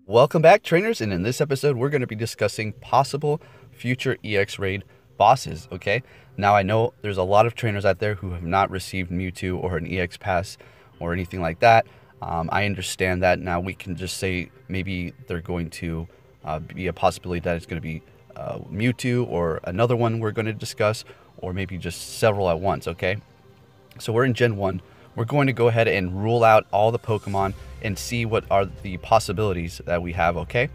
Welcome back, trainers, and in this episode we're going to be discussing possible future EX raid bosses. Okay, now I know there's a lot of trainers out there who have not received Mewtwo or an EX pass or anything like that. I understand that. Now we can just say maybe they're going to be a possibility that it's going to be Mewtwo or another one we're going to discuss, or maybe just several at once. Okay, so we're in Gen 1. We're going to go ahead and rule out all the Pokemon and see what are the possibilities that we have, okay?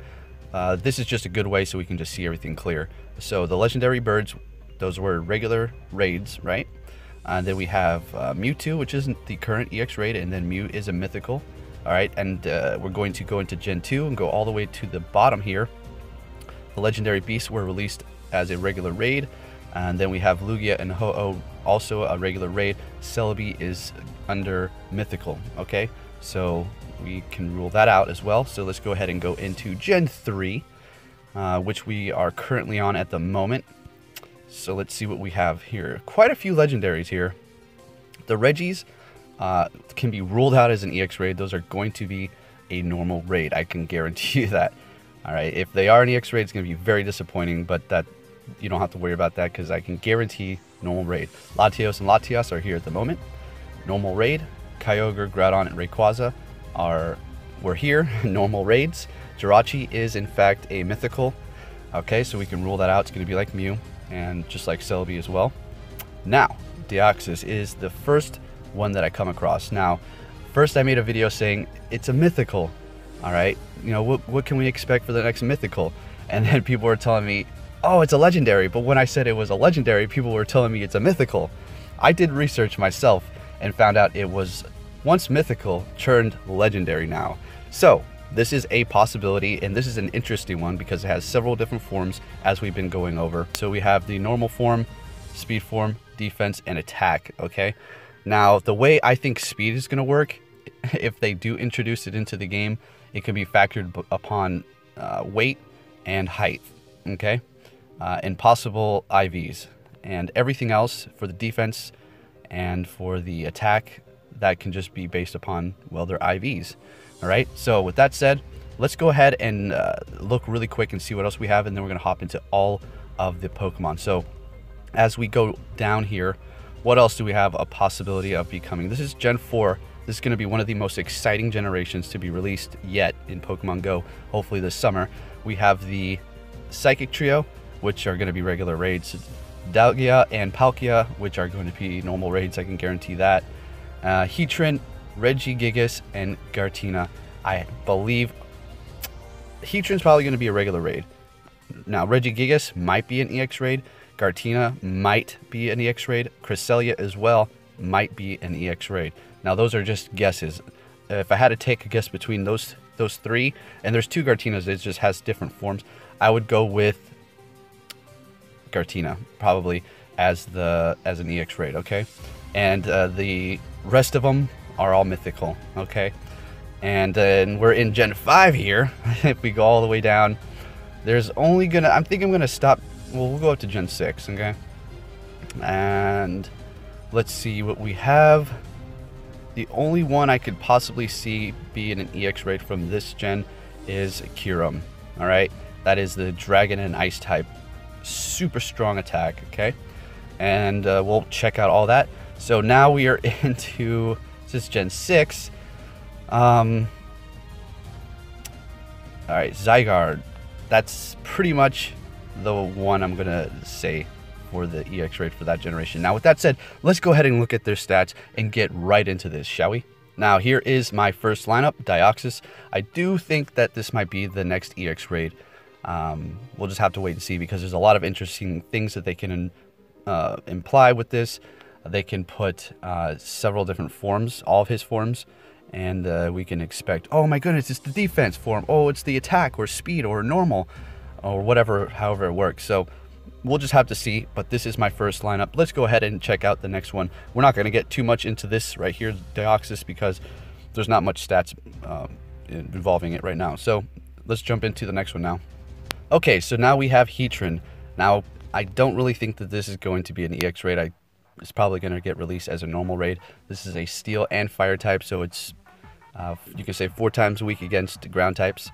This is just a good way so we can just see everything clear. So the legendary birds, those were regular raids, right? And then we have Mewtwo, which isn't the current EX raid, and then Mew is a mythical, all right? And we're going to go into Gen 2 and go all the way to the bottom here. The legendary beasts were released as a regular raid. And then we have Lugia and Ho-Oh, also a regular raid. Celebi is under mythical, okay? So we can rule that out as well. So let's go ahead and go into Gen 3, which we are currently on at the moment. So let's see what we have here. Quite a few legendaries here. The Regis can be ruled out as an EX raid. Those are going to be a normal raid. I can guarantee you that. All right, if they are an EX raid, it's going to be very disappointing, but that you don't have to worry about that because I can guarantee normal raid. Latios and Latias are here at the moment. Normal raid. Kyogre, Groudon, and Rayquaza were here. Normal raids. Jirachi is in fact a mythical. Okay, so we can rule that out. It's going to be like Mew and just like Celebi as well. Now, Deoxys is the first one that I come across. Now, first I made a video saying it's a mythical. All right, you know, what can we expect for the next mythical? And then people were telling me, oh, it's a legendary. But when I said it was a legendary, people were telling me it's a mythical. I did research myself and found out it was once mythical turned legendary now. So this is a possibility, and this is an interesting one because it has several different forms as we've been going over. So we have the normal form, speed form, defense, and attack. Okay, now the way I think speed is going to work, if they do introduce it into the game, it can be factored upon weight and height. Okay, and possible IVs, and everything else for the defense and for the attack, that can just be based upon, well, their IVs. All right, so with that said, let's go ahead and look really quick and see what else we have, and then we're going to hop into all of the Pokemon. So as we go down here, what else do we have a possibility of becoming? This is Gen 4. This is going to be one of the most exciting generations to be released yet in Pokemon Go, hopefully this summer. We have the Psychic Trio, which are going to be regular raids. Dalgia and Palkia, which are going to be normal raids, I can guarantee that. Heatran, Regigigas, and Giratina. I believe Heatran's probably going to be a regular raid. Now, Regigigas might be an EX raid. Giratina might be an EX raid. Cresselia as well might be an EX raid. Now, those are just guesses. If I had to take a guess between those three, and there's two Giratinas, it just has different forms, I would go with Giratina probably as an EX raid. Okay, and the rest of them are all mythical. Okay, and then we're in Gen 5 here. If we go all the way down, there's only gonna, I think I'm gonna stop. Well, we'll go up to Gen 6. Okay, and let's see what we have. The only one I could possibly see being an EX raid from this gen is Kyurem. All right, that is the dragon and ice type, super strong attack. Okay, and we'll check out all that. So now we are into, this is Gen 6. All right, Zygarde. That's pretty much the one I'm gonna say for the EX raid for that generation. Now, with that said, let's go ahead and look at their stats and get right into this, shall we? Now, here is my first lineup, Deoxys. I do think that this might be the next EX raid. We'll just have to wait and see, because there's a lot of interesting things that they can imply with this. They can put several different forms, all of his forms, and we can expect, oh my goodness, it's the defense form, oh, it's the attack or speed or normal or whatever, however it works. So we'll just have to see, but this is my first lineup. Let's go ahead and check out the next one. We're not going to get too much into this right here, Deoxys, because there's not much stats involving it right now. So let's jump into the next one now. Okay, so now we have Heatran. Now, I don't really think that this is going to be an EX raid. It's probably going to get released as a normal raid. This is a steel and fire type, so it's, you can say 4 times weak against ground types.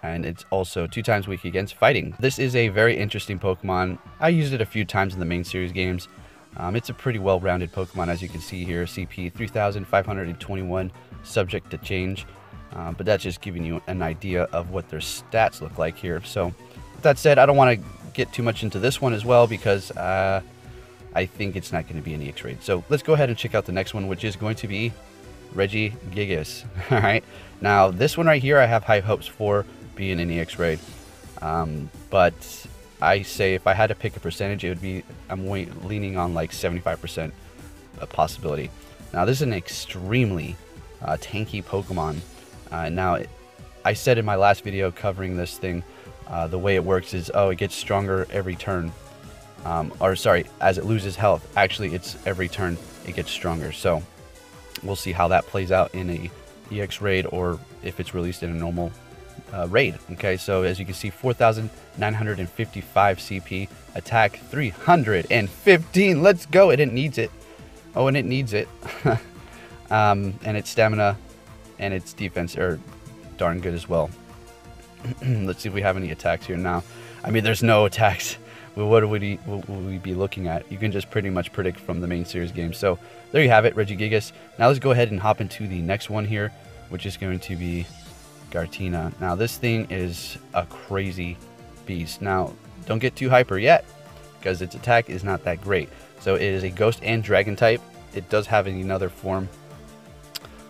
and it's also 2 times weak against fighting. This is a very interesting Pokemon. I used it a few times in the main series games. It's a pretty well-rounded Pokemon, as you can see here. CP 3,521, subject to change. But that's just giving you an idea of what their stats look like here. So with that said, I don't want to get too much into this one as well, because I think it's not going to be an EX raid. So let's go ahead and check out the next one, which is going to be Regigigas. All right. Now this one right here, I have high hopes for being an EX raid. But I say if I had to pick a percentage, it would be, I'm leaning on like 75% possibility. Now this is an extremely tanky Pokemon. Now I said in my last video covering this thing, the way it works is, it gets stronger every turn. Or sorry, as it loses health. Actually, it's every turn it gets stronger. So we'll see how that plays out in a EX raid, or if it's released in a normal raid. Okay, so as you can see, 4,955 CP, attack 315. Let's go, and it needs it. Oh, and it needs it. And its stamina and its defense are darn good as well. Let's see if we have any attacks here now. I mean, there's no attacks. Well, what would we be looking at? You can just pretty much predict from the main series game. So there you have it, Regigigas. Now let's go ahead and hop into the next one here, which is going to be Giratina. Now this thing is a crazy beast. Now don't get too hyper yet, because its attack is not that great. So it is a ghost and dragon type. It does have another form.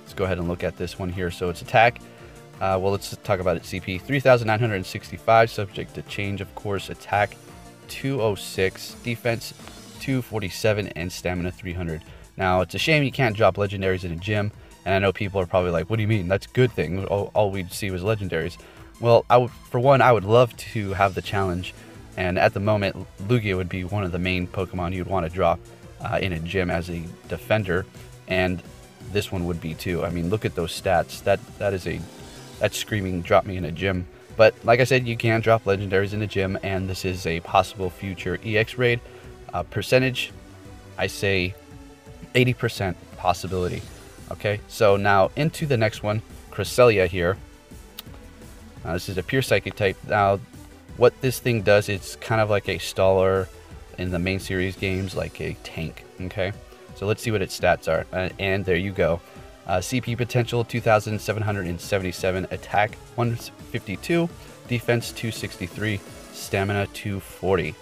Let's go ahead and look at this one here. So its attack, well, let's talk about its CP. 3,965, subject to change, of course. Attack 206, defense 247, and stamina 300. Now it's a shame you can't drop legendaries in a gym, and I know people are probably like, what do you mean? That's a good thing. All we'd see was legendaries. Well, for one, I would love to have the challenge, and at the moment Lugia would be one of the main Pokemon you'd want to drop in a gym as a defender, and this one would be too. I mean, look at those stats. That's screaming drop me in a gym. But like I said, you can drop legendaries in the gym, and this is a possible future EX raid. Percentage, I say 80% possibility. Okay, so now into the next one, Cresselia here. This is a pure psychic type. Now, what this thing does, it's kind of like a staller in the main series games, like a tank. Okay, so let's see what its stats are. And there you go. CP potential 2,777, attack 152, defense 263, stamina 240. All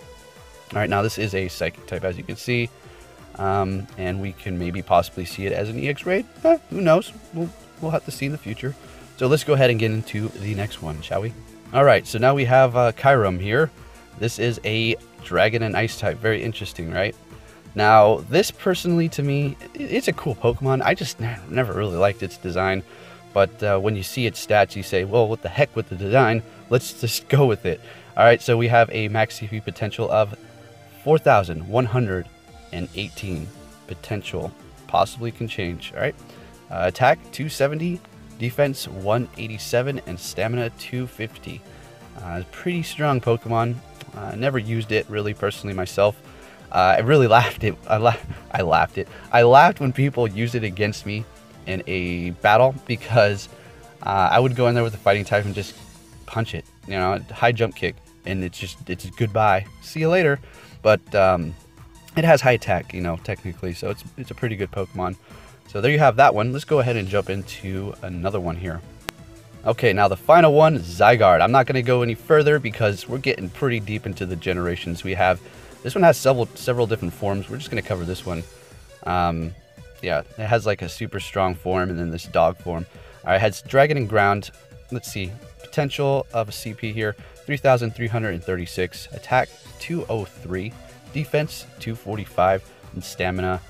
right, now this is a psychic type, as you can see, and we can maybe possibly see it as an EX raid. Who knows? We'll have to see in the future. So let's go ahead and get into the next one, shall we? All right, so now we have Kyurem here. This is a dragon and ice type. Very interesting, right? Now, this personally, to me, it's a cool Pokemon. I just never really liked its design. But when you see its stats, you say, well, what the heck with the design? Let's just go with it. All right, so we have a max CP potential of 4,118 potential. Possibly can change, all right? Attack 270, defense 187, and stamina 250. Pretty strong Pokemon. Never used it really personally myself. I really laughed it. I laughed when people used it against me in a battle, because I would go in there with a fighting type and just punch it, you know, high jump kick, and it's goodbye, see you later. But it has high attack, you know, technically, so it's a pretty good Pokemon. So there you have that one. Let's go ahead and jump into another one here. Okay, now the final one, Zygarde. I'm not going to go any further because we're getting pretty deep into the generations. We have, this one has several different forms. We're just going to cover this one. Yeah, it has like a super strong form and then this dog form. All right, it has Dragon and Ground. Let's see, potential of a CP here, 3,336, attack 203, defense 245, and stamina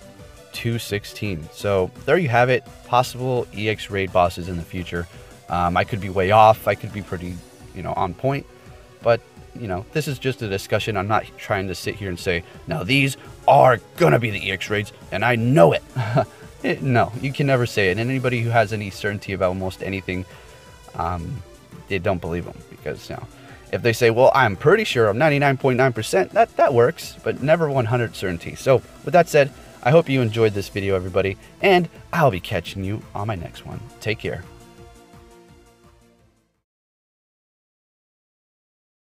216. So there you have it, possible EX raid bosses in the future. I could be way off, I could be pretty, you know, on point, but you know, this is just a discussion. I'm not trying to sit here and say, now these are gonna be the EX raids, and I know it. No, you can never say it. And anybody who has any certainty about almost anything, they don't believe them, because you know, if they say, well, I'm pretty sure I'm 99.9%, that works, but never 100 certainty. So with that said, I hope you enjoyed this video, everybody, and I'll be catching you on my next one. Take care.